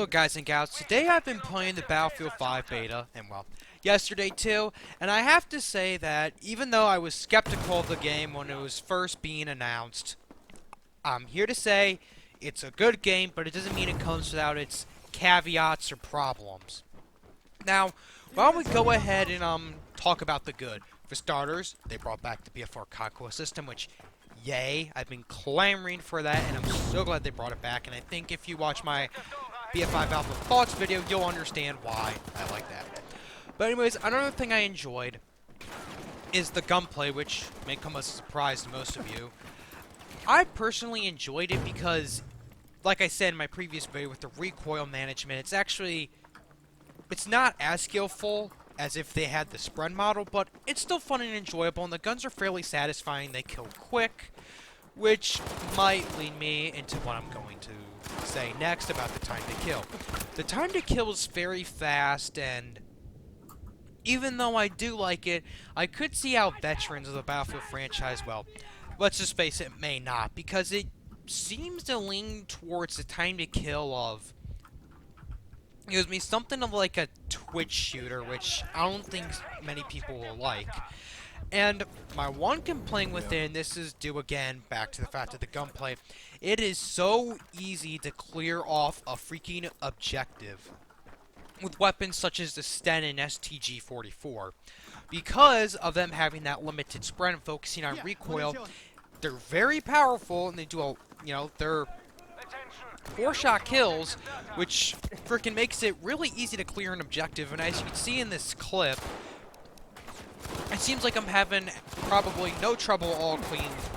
guys and gals, today I've been playing the Battlefield 5 Beta, and well, yesterday too, and I have to say that even though I was skeptical of the game when it was first being announced, I'm here to say it's a good game, but it doesn't mean it comes without its caveats or problems. Now, why don't we go ahead and talk about the good. For starters, they brought back the BF4 conquest system, which, yay, I've been clamoring for that, and I'm so glad they brought it back, and I think if you watch my BF5 Beta Thought's video, you'll understand why I like that. But anyways, another thing I enjoyed is the gunplay, which may come as a surprise to most of you. I personally enjoyed it because, like I said in my previous video with the recoil management, it's not as skillful as if they had the spread model, but it's still fun and enjoyable, and the guns are fairly satisfying. They kill quick, which might lead me into what I'm going to say next about the time to kill. The time to kill is very fast, and even though I do like it, I could see how veterans of the Battlefield franchise, well, let's just face it, may not, because it seems to lean towards the time to kill of, excuse me, something of like a Twitch shooter, which I don't think many people will like. And my one complaint with it, and this is due again back to the fact of the gunplay, it is so easy to clear off a freaking objective with weapons such as the Sten and STG-44. Because of them having that limited spread and focusing on recoil, they're very powerful, and they do they're 4-shot kills, which freaking makes it really easy to clear an objective. And as you can see in this clip, it seems like I'm having probably no trouble at all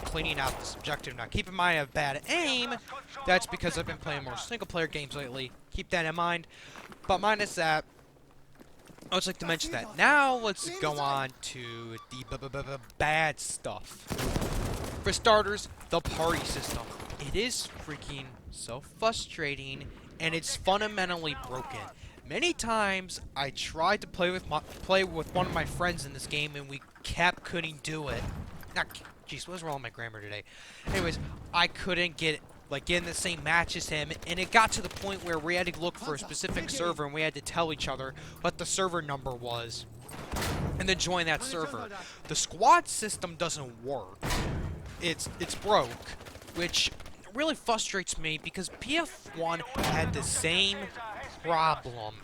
cleaning out this objective. Now, keep in mind I have bad aim. That's because I've been playing more single-player games lately. Keep that in mind. But minus that, I would like to mention that. Now, let's go on to the bad stuff. For starters, the party system. It is freaking so frustrating, and it's fundamentally broken. Many times, I tried to play with one of my friends in this game, and we couldn't do it. Now, jeez, what's wrong with my grammar today? Anyways, I couldn't get in the same match as him, and it got to the point where we had to look for a specific server, and we had to tell each other what the server number was, and then join that server. The squad system doesn't work. It's broke, which really frustrates me because BF1 had the same problem.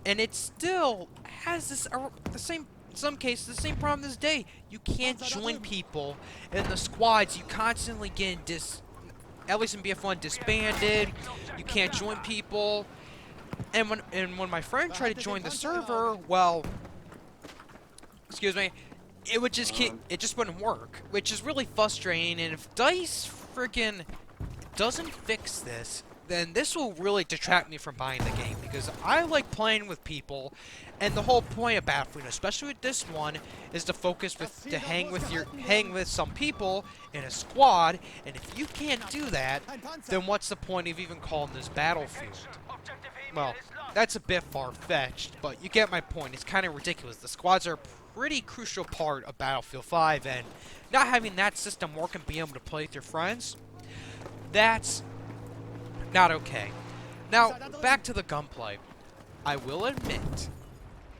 And it still has the same, in some cases, the same problem this day. You can't join people in the squads. You constantly get at least in BF1, disbanded. You can't join people. And when my friend tried to join the server, well, excuse me, it just wouldn't work, which is really frustrating. And if DICE freaking doesn't fix this, then this will really detract me from buying the game, because I like playing with people, and the whole point of Battlefield, especially with this one, is to hang with some people in a squad. And if you can't do that, then what's the point of even calling this Battlefield? Well, that's a bit far-fetched, but you get my point. It's kind of ridiculous. The squads are a pretty crucial part of Battlefield 5, and not having that system work and being able to play with your friends, that's not okay. Now, back to the gunplay. I will admit,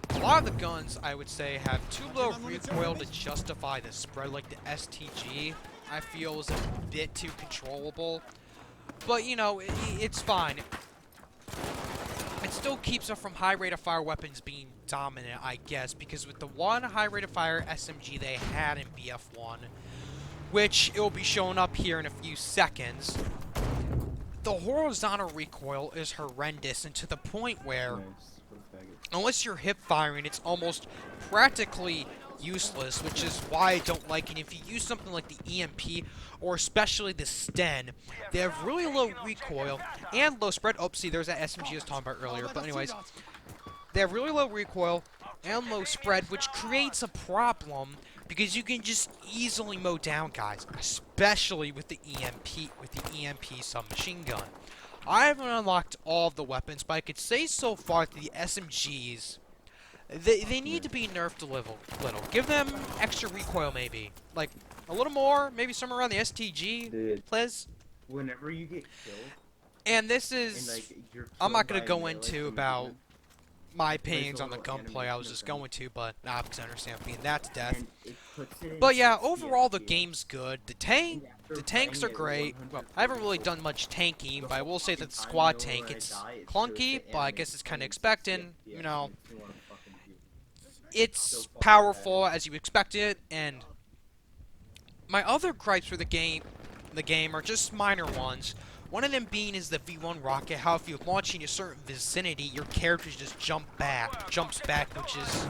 a lot of the guns, I would say, have too low recoil to justify the spread. Like the STG, I feel is a bit too controllable. But, you know, it's fine. It still keeps it from high rate of fire weapons being dominant, I guess, because with the one high rate of fire SMG they had in BF1, which it will be showing up here in a few seconds, the horizontal recoil is horrendous, and to the point where, unless you're hip firing, it's almost practically useless, which is why I don't like it. If you use something like the EMP, or especially the Sten, they have really low recoil and low spread. Oh, see, there's that SMG I was talking about earlier, but anyways, they have really low recoil and low spread, which creates a problem, because you can just easily mow down guys, especially with the EMP submachine gun. I haven't unlocked all of the weapons, but I could say so far that the SMGs, they need to be nerfed a little. Give them extra recoil, maybe. Like, a little more, maybe somewhere around the STG, Dude, please. whenever you get killed, And this and is, like you're I'm killed not by going a to go melee into from about behind. my There's opinions a on the little gunplay. I was animation just of them, going to, but nah, because I understand being that to death. and it puts it in But yeah, 60 overall the FPS. game's good. And The after tanks playing are it great. Well, I haven't really 144, done much tanking, the but I whole will say fucking that the time, you squad know, tank, when I it's die, it shows clunky, the but I guess it's kind of animation in 60 expecting, you FPS. know, Makes me want to fucking puke. So it's fucking bad. powerful as you expected, and my other gripes for the game are just minor ones. One of them being is the V1 rocket, how if you're launching a certain vicinity, your character just jumps back, which is,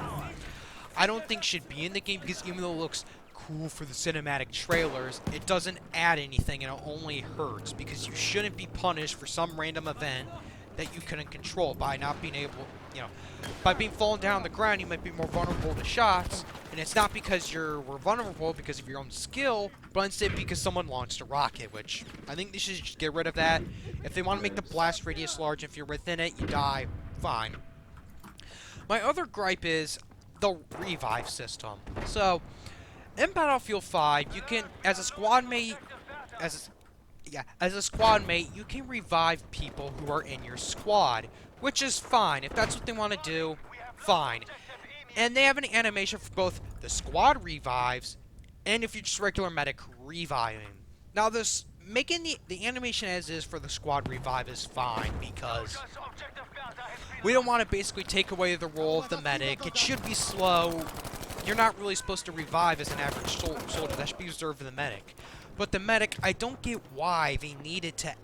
I don't think should be in the game, because even though it looks cool for the cinematic trailers, it doesn't add anything and it only hurts, because you shouldn't be punished for some random event that you couldn't control by not being able, you know, by being fallen down on the ground. You might be more vulnerable to shots, and it's not because were vulnerable because of your own skill, but instead because someone launched a rocket, which I think they should just get rid of that. If they want to make the blast radius large, if you're within it, you die, fine. My other gripe is the revive system. So, in Battlefield 5, you can, as a squad mate, as a squad mate, you can revive people who are in your squad, which is fine. If that's what they want to do, fine. And they have an animation for both the squad revives and if you're just regular medic reviving. Now, this making the animation as is for the squad revive is fine, because we don't want to basically take away the role of the medic. It should be slow. You're not really supposed to revive as an average soldier. That should be reserved for the medic. But the medic, I don't get why they needed to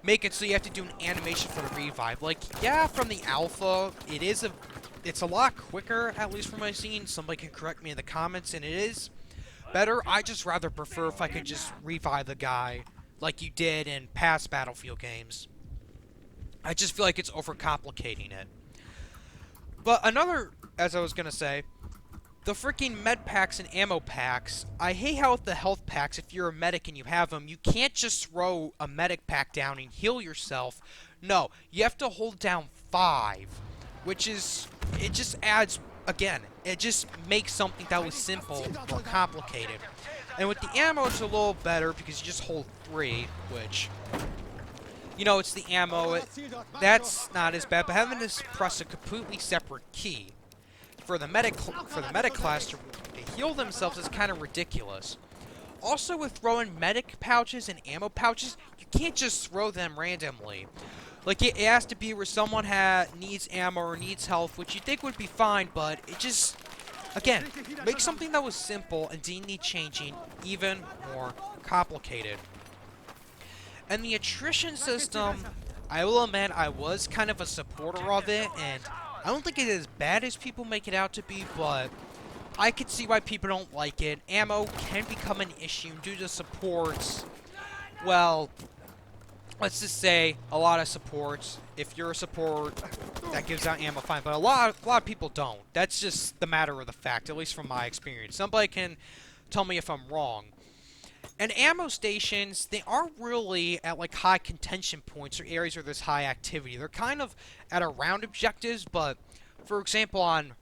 make it so you have to do an animation for the revive. Like, yeah, from the alpha, it's a lot quicker, at least from what I've seen. Somebody can correct me in the comments, and it is better. I just rather prefer if I could just revive the guy like you did in past Battlefield games. I just feel like it's overcomplicating it. But another, as I was gonna say, the freaking med packs and ammo packs. I hate how with the health packs, if you're a medic and you have them, you can't just throw a medic pack down and heal yourself. No, you have to hold down 5, which is, it just adds, again, it just makes something that was simple more complicated. And with the ammo, it's a little better because you just hold 3, which, you know, it's the ammo. That's not as bad, but having to press a completely separate key for the medic class to heal themselves is kind of ridiculous. Also, with throwing medic pouches and ammo pouches, you can't just throw them randomly. Like, it has to be where someone needs ammo or needs health, which you think would be fine, but it just, again, makes something that was simple and didn't need changing even more complicated. And the attrition system, I will admit, I was kind of a supporter of it, and I don't think it is as bad as people make it out to be, but I could see why people don't like it. Ammo can become an issue due to supports. Well, let's just say a lot of supports. If you're a support that gives out ammo, fine, but a lot of people don't. That's just the matter of the fact, at least from my experience. Somebody can tell me if I'm wrong. And ammo stations, they aren't really at like high contention points or areas where there's high activity. They're kind of at around objectives, but for example on,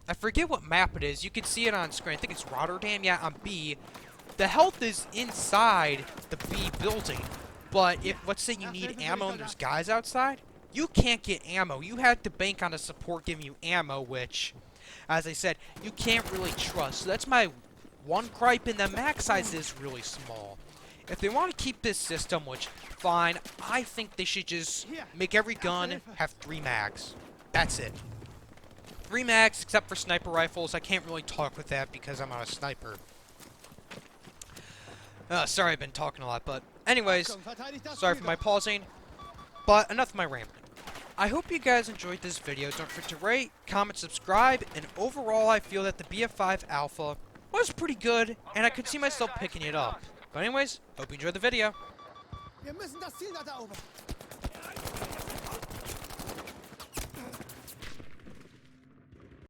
I forget what map it is, you can see it on screen, I think it's Rotterdam, yeah, on B. The health is inside the B building, but if, let's say you need ammo and there's guys outside, you can't get ammo. You have to bank on a support giving you ammo, which, as I said, you can't really trust. So that's my one gripe, and the mag size is really small. If they want to keep this system, which, fine, I think they should just make every gun have 3 mags. That's it. 3 mags, except for sniper rifles. I can't really talk with that because I'm not a sniper. Sorry, I've been talking a lot, but anyways, sorry for my pausing, but enough of my rambling. I hope you guys enjoyed this video. Don't forget to rate, comment, subscribe, and overall I feel that the BF5 Alpha was pretty good, and I could see myself picking it up. But anyways, hope you enjoyed the video. Wir müssen das Ziel weiter erobern.